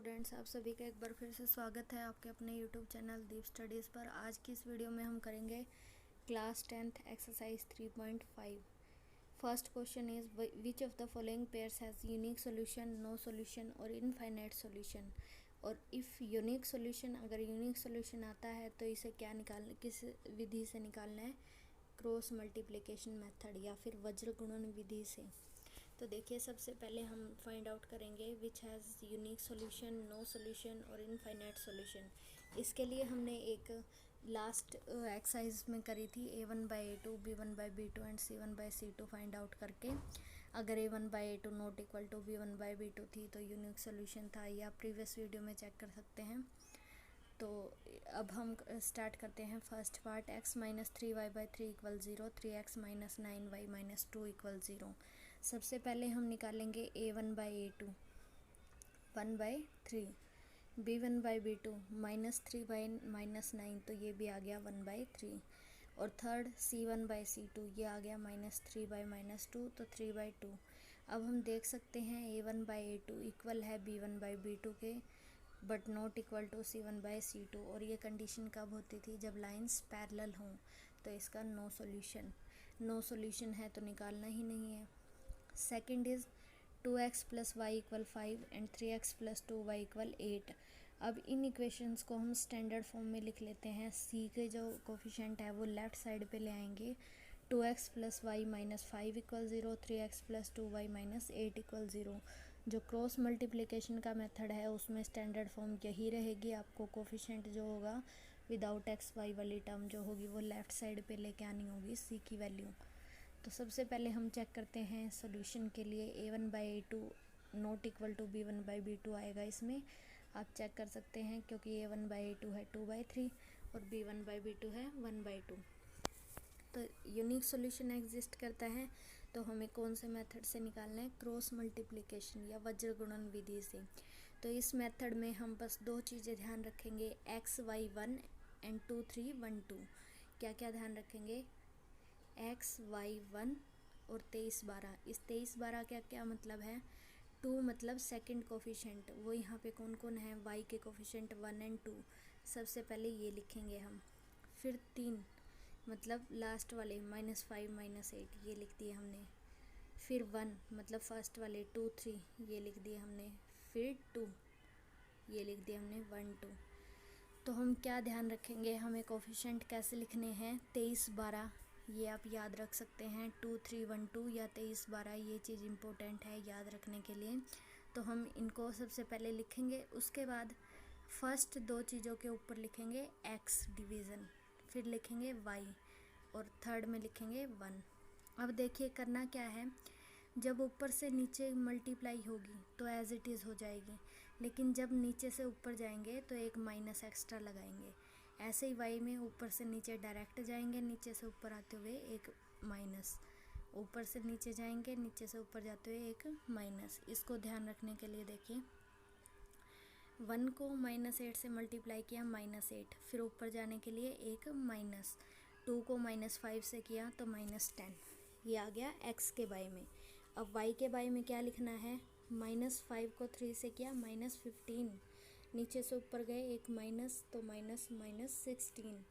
Students, आप सभी का एक बार फिर से स्वागत है आपके अपने यूट्यूब चैनल दीप स्टडीज़ पर। आज की इस वीडियो में हम करेंगे class 10th exercise 3.5। First question is which of the following pairs has unique solution, no solution और इनफाइनाइट सॉल्यूशन। और इफ़ यूनिक सॉल्यूशन, अगर यूनिक सॉल्यूशन आता है तो इसे क्या निकालना, किस विधि से निकालना है? क्रॉस मल्टीप्लिकेशन मेथड या फिर वज्र गुणन विधि से। तो देखिए, सबसे पहले हम फाइंड आउट करेंगे which has unique solution, no solution और इनफाइनाइट सॉल्यूशन। इसके लिए हमने एक लास्ट एक्सरसाइज में करी थी a1/a2, b1/b2 and c1/c2 find out करके। अगर a1/a2 not equal to b1/b2 थी तो यूनिक सॉल्यूशन था, या प्रीवियस वीडियो में चेक कर सकते हैं। तो अब हम स्टार्ट करते हैं first part. x minus 3y/3 equal 0, 3x minus 9y-2 equal 0। सबसे पहले हम निकालेंगे a1/a2 1/3, b1/b2 -3y-9, तो ये भी आ गया 1/3। और थर्ड c1/c2 ये आ गया -3y-2, तो 3/2। अब हम देख सकते हैं a1/a2 इक्वल है b1/b2 के, but not equal to c1/c2। और ये कंडीशन कब होती थी? जब लाइंस पैरेलल हों। तो इसका नो सॉल्यूशन है, तो निकालना ही नहीं है। Second is 2x plus Y equal 5 and 3x plus 2y equal 8। अब इन इक्वेशंस को हम स्टैंडर्ड फॉर्म में लिख लेते हैं। c के जो कोफिशिएंट है वो लेफ्ट साइड पे ले आएंगे। 2x plus Y minus 5 equal 0, 3x plus 2y minus 8 equal 0। जो क्रॉस मल्टीप्लिकेशन का मेथड है उसमें स्टैंडर्ड फॉर्म यही रहेगी। आपको कोफिशिएंट जो होगा विदाउट एक्स वाई वाली टर्म जो होगी वो लेफ़्ट साइड पे लेके आनी होगी c की वैल्यू। तो सबसे पहले हम चेक करते हैं सॉल्यूशन के लिए। a1/a2 not equal to b1/b2 आएगा इसमें। आप चेक कर सकते हैं क्योंकि a1/a2 है 2/3 और b1/b2 है 1/2। तो यूनिक सॉल्यूशन एग्जिस्ट करता है, तो हमें कौन से मेथड से निकालना है? क्रॉस मल्टीप्लिकेशन या वज्र गुणन विधि से। तो इस मेथड में हम बस दो चीज़ें ध्यान रखेंगे, x/y1 एंड 2 3 1 2। क्या क्या ध्यान रखेंगे? x/y1 और 23/12। इस 23/12 का क्या मतलब है? 2 मतलब सेकंड कोफिशिएंट, वो यहाँ पे कौन कौन है? y के कोफिशिएंट 1 एंड 2। सबसे पहले ये लिखेंगे हम। फिर 3 मतलब लास्ट वाले -5 -8, ये लिख दिए हमने। फिर 1 मतलब फर्स्ट वाले 2 3, ये लिख दिए हमने। फिर 2 ये लिख दिए हमने 1 2। तो हम क्या ध्यान रखेंगे? हमें कोफिशिएंट कैसे लिखने हैं? 23/12, ये आप याद रख सकते हैं। 2 3 1 2 या 23/12, ये चीज़ इम्पोर्टेंट है याद रखने के लिए। तो हम इनको सबसे पहले लिखेंगे, उसके बाद फर्स्ट दो चीज़ों के ऊपर लिखेंगे x डिवीज़न, फिर लिखेंगे y और थर्ड में लिखेंगे 1। अब देखिए करना क्या है, जब ऊपर से नीचे मल्टीप्लाई होगी तो एज इट इज़ हो जाएगी, लेकिन जब नीचे से ऊपर जाएंगे तो एक माइनस एक्स्ट्रा लगाएंगे। ऐसे ही वाई में ऊपर से नीचे डायरेक्ट जाएंगे, नीचे से ऊपर आते हुए एक माइनस, ऊपर से नीचे जाएंगे, नीचे से ऊपर जाते हुए एक माइनस। इसको ध्यान रखने के लिए देखिए, 1 को -8 से मल्टीप्लाई किया -8, फिर ऊपर जाने के लिए एक माइनस, 2 को -5 से किया तो -10। ये आ गया x के बाय में। अब y के बाय में क्या लिखना है? -5 को 3 से किया -15, नीचे से ऊपर गए एक माइनस, तो -16,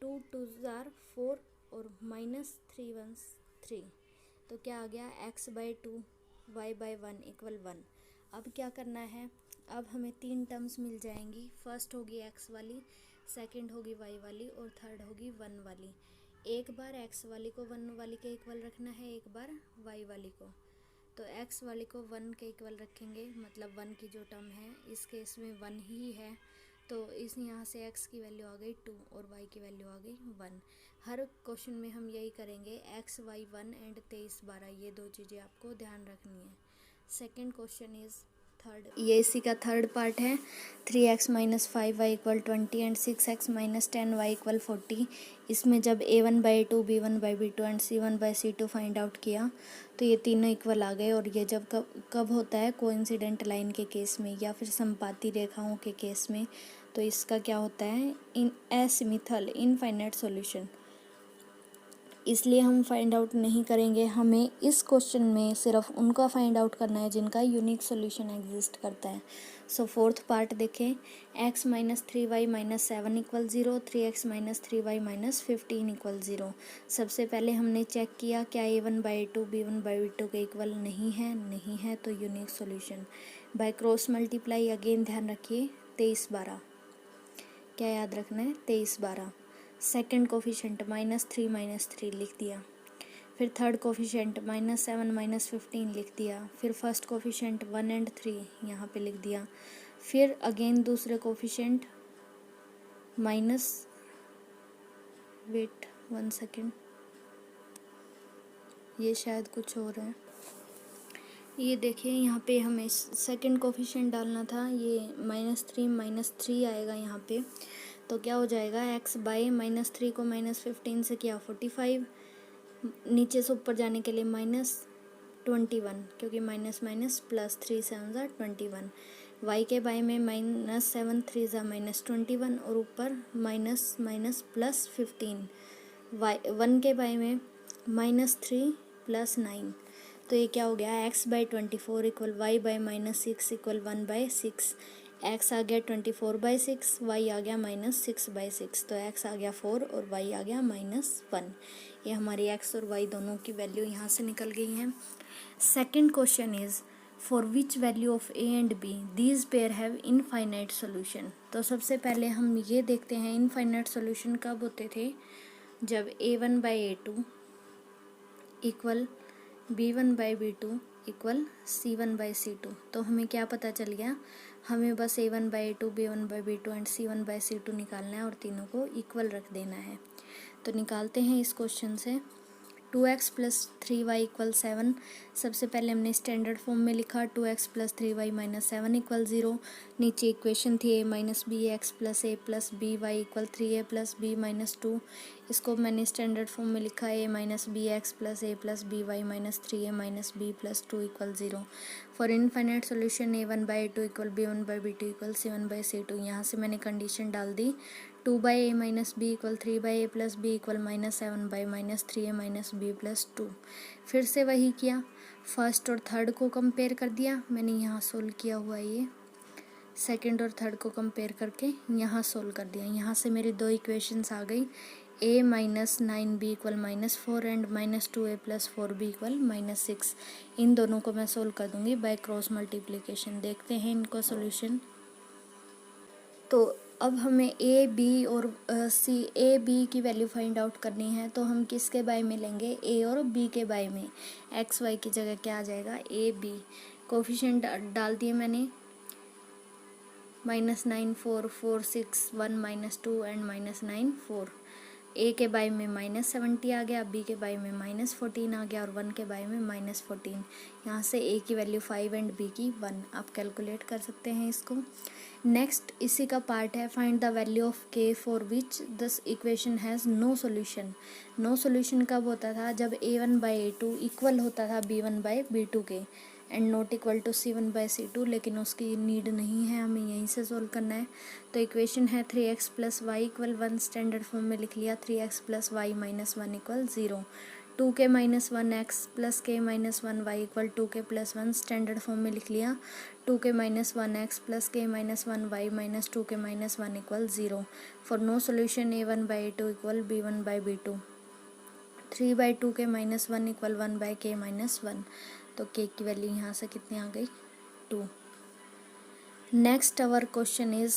2 2 4 और -3 1 3। तो क्या आ गया? x/2 y/1 equal 1। अब क्या करना है? अब हमें 3 टर्म्स मिल जाएंगी। फर्स्ट होगी x वाली, सेकंड होगी y वाली और थर्ड होगी 1 वाली। एक बार x वाली को 1 वाली के इक्वल रखना है, एक बार y वाली को। तो x वाली को 1 के इक्वल रखेंगे, मतलब 1 की जो टर्म है इस केस में 1 ही है, तो इस यहाँ से x की वैल्यू आ गई 2 और y की वैल्यू आ गई 1। हर क्वेश्चन में हम यही करेंगे, x y 1 एंड 23/12, ये दो चीज़ें आपको ध्यान रखनी है। सेकंड क्वेश्चन इज थर्ड, ये इसी का थर्ड पार्ट है। 3x minus 5y equal 20 and 6x minus 10y equal 40। इसमें जब a1/2 b1/b2 and c1/c2 find out किया तो ये तीनों इक्वल आ गए। और ये जब कब होता है? कोइंसिडेंट लाइन के केस में या फिर समपाती रेखाओं के केस में। तो इसका क्या होता है? इन एसिमिथल इनफाइनाइट सॉल्यूशन। इसलिए हम फाइंड आउट नहीं करेंगे। हमें इस क्वेश्चन में सिर्फ उनका फाइंड आउट करना है जिनका यूनिक सॉल्यूशन एग्जिस्ट करता है। सो फोर्थ पार्ट देखें, x minus 3y minus 7 equal 0, 3x minus 3y minus 15 equal 0। सबसे पहले हमने चेक किया क्या a1/2 b1/2 के इक्वल नहीं है तो unique solution. By cross multiply again ध्यान रखिए 23/12, क्या याद रखना है 23/12। सेकेंड कोफिशेंट -3 लिख दिया। फिर थर्ड कोफिशेंट -7 -15 लिख दिया। फिर फर्स्ट कोफिशेंट 1 और 3 यहाँ पे लिख दिया। फिर अगेन दूसरे कोफिशेंट वेट 1 सेकेंड, ये शायद कुछ और है। ये देखिए यहाँ पे हमें सेकंड कोफिशेंट डालना था, ये -3 आएगा यहाँ पे। तो क्या हो जाएगा, x बाई -3 को -15 से किया 45, नीचे से ऊपर जाने के लिए -21, क्योंकि माइनस माइनस प्लस 3 7 ज़ा 21। y के बाई में -7 3 ज़ा -21 और ऊपर माइनस माइनस प्लस 15। y 1 के बाई में -3 प्लस 9। तो ये क्या हो गया, x/24 equal y/-6 equal 1/6। x आ गया 24/6, y आ गया -6/6। तो x आ गया 4 और y आ गया -1। ये हमारी x और y दोनों की वैल्यू यहाँ से निकल गई हैं। Second question is for which value of a and b these pair have infinite solution. तो सबसे पहले हम ये देखते हैं इनफाइनाइट सोल्यूशन कब होते थे, जब a1/a2 equal b1/b2 equal c1/c2। तो हमें क्या पता चल गया, हमें बस a1/a2 b1/b2 एंड c1/c2 निकालना है और तीनों को इक्वल रख देना है। तो निकालते हैं इस क्वेश्चन से। 2x plus 3y equal 7। सबसे पहले हमने स्टैंडर्ड फॉर्म में लिखा 2x plus 3y minus 7 equal 0। नीचे इक्वेशन थी a minus B X plus a plus B Y equal 3a plus b minus 2। इसको मैंने स्टैंडर्ड फॉर्म में लिखा a minus B X plus a plus B Y minus 3a minus b plus 2 equal 0। For infinite solution a1/a2 equal b1/b2 equal c1/c2। यहाँ से मैंने condition डाल दी 2/a minus B equal 3/a plus B equal -7/-3a minus B plus 2। फिर से वही किया, first और थर्ड को कंपेयर कर दिया। मैंने यहाँ सोल्व किया हुआ है, ये सेकंड और थर्ड को कंपेयर करके यहाँ सोल्व कर दिया। यहाँ से मेरी दो इक्वेशंस आ गई, a minus 9b equal -4 and -2a plus 4b equal -6। इन दोनों को मैं सोल्व कर दूँगी बाय क्रॉस मल्टीप्लिकेशन। देखते हैं इनको सोल्यूशन। तो अब हमें ए बी और ए बी की वैल्यू फाइंड आउट करनी है। तो हम किसके बाय में लेंगे, ए और बी के बाय में। एक्स वाई की जगह क्या आ जाएगा, ए बी। कोफिशिएंट डाल दिए मैंने, -9 4 4 6 1 -2 एंड -9 4। ए के बाय में -70 आ गया, बी के बाय में -14 आ गया और 1 के बाय में -14। यहाँ से ए की वैल्यू 5 एंड बी की 1। आप कैलकुलेट कर सकते हैं इसको। नेक्स्ट इसी का पार्ट है, find the value of K for which this equation has no solution. No solution कब होता था, जब a1/a2 इक्वल होता था b1/b2 के and not equal to c1/c2। लेकिन उसकी नीड नहीं है, हमें यहीं से सोल्व करना है। तो इक्वेशन है 3x plus Y equal 1, standard form में लिख लिया 3x plus Y minus 1 equal 0। 2k minus 1x plus k minus 1y equal 2k plus 1, standard form में लिख लिया 2k minus 1x plus k minus 1y minus 2k minus 1 equal 0। For no solution a1/a2 equal b1/b2। 3/2k minus 1 equal 1/k minus 1। तो k की value यहाँ से कितनी आ गई, 2। Next our question is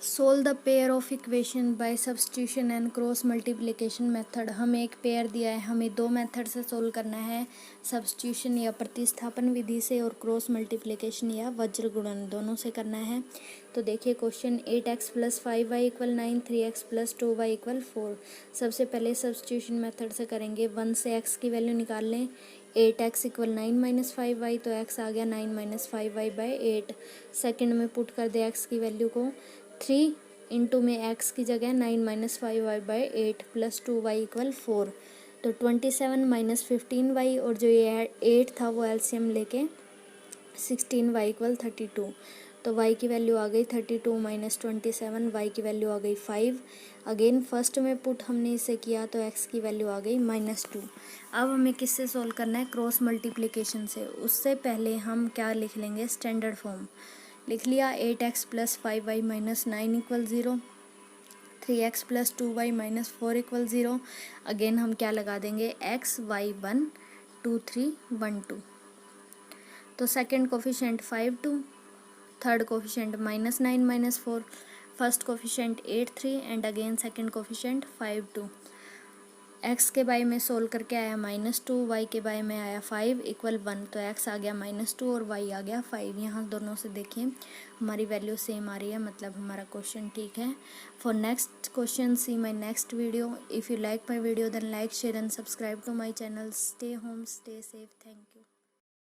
solve the pair of equations by substitution and cross multiplication method. हमें एक pair दिया है, हमें दो मेथड से सोल्व करना है, सब्स्टिट्यूशन या प्रतिस्थापन विधि से और क्रॉस मल्टीप्लिकेशन या वज्र गुणन, दोनों से करना है। तो देखिए question 8x plus 5y equal 9, 3x plus 2y equal 4। सबसे पहले सब्स्टिट्यूशन मेथड से करेंगे, 1 से x की वैल्यू निकाल लें। 8x इक्वल 9 माइनस 5y, तो x आ गया 9 माइनस 5y बाई 8। सेकेंड में पुट कर दे x की वैल्यू को, 3 इंटू में x की जगह 9 minus 5y by 8 plus 2y equal 4। तो 27 माइनस 15y और जो ये 8 था वो एलसीएम लेके 16y इक्वल 32। तो y की वैल्यू आ गई 32 माइनस 27, y की वैल्यू आ गई 5। अगेन फर्स्ट में पुट हमने इसे किया तो x की वैल्यू आ गई -2। अब हमें किससे सोल्व करना है, क्रॉस मल्टीप्लिकेशन से। उससे पहले हम क्या लिख लेंगे, स्टैंडर्ड फॉर्म लिख लिया। 8x + 5y - 9 = 0, 3x + 2y - 4 = 0। Again हम क्या लगा देंगे, x y 1 2 3 1 2। तो second coefficient 5 2, third coefficient -9 - 4, first coefficient 8 3 and again second coefficient 5 2। x के बाय में सोल्व करके आया -2, y के बाय में आया 5 = 1। तो x आ गया -2 और y आ गया 5। यहाँ दोनों से देखिए हमारी वैल्यू सेम आ रही है, मतलब हमारा क्वेश्चन ठीक है। For next question see my next video. If you like my video then like share and subscribe to my channel. Stay home, stay safe, thank you.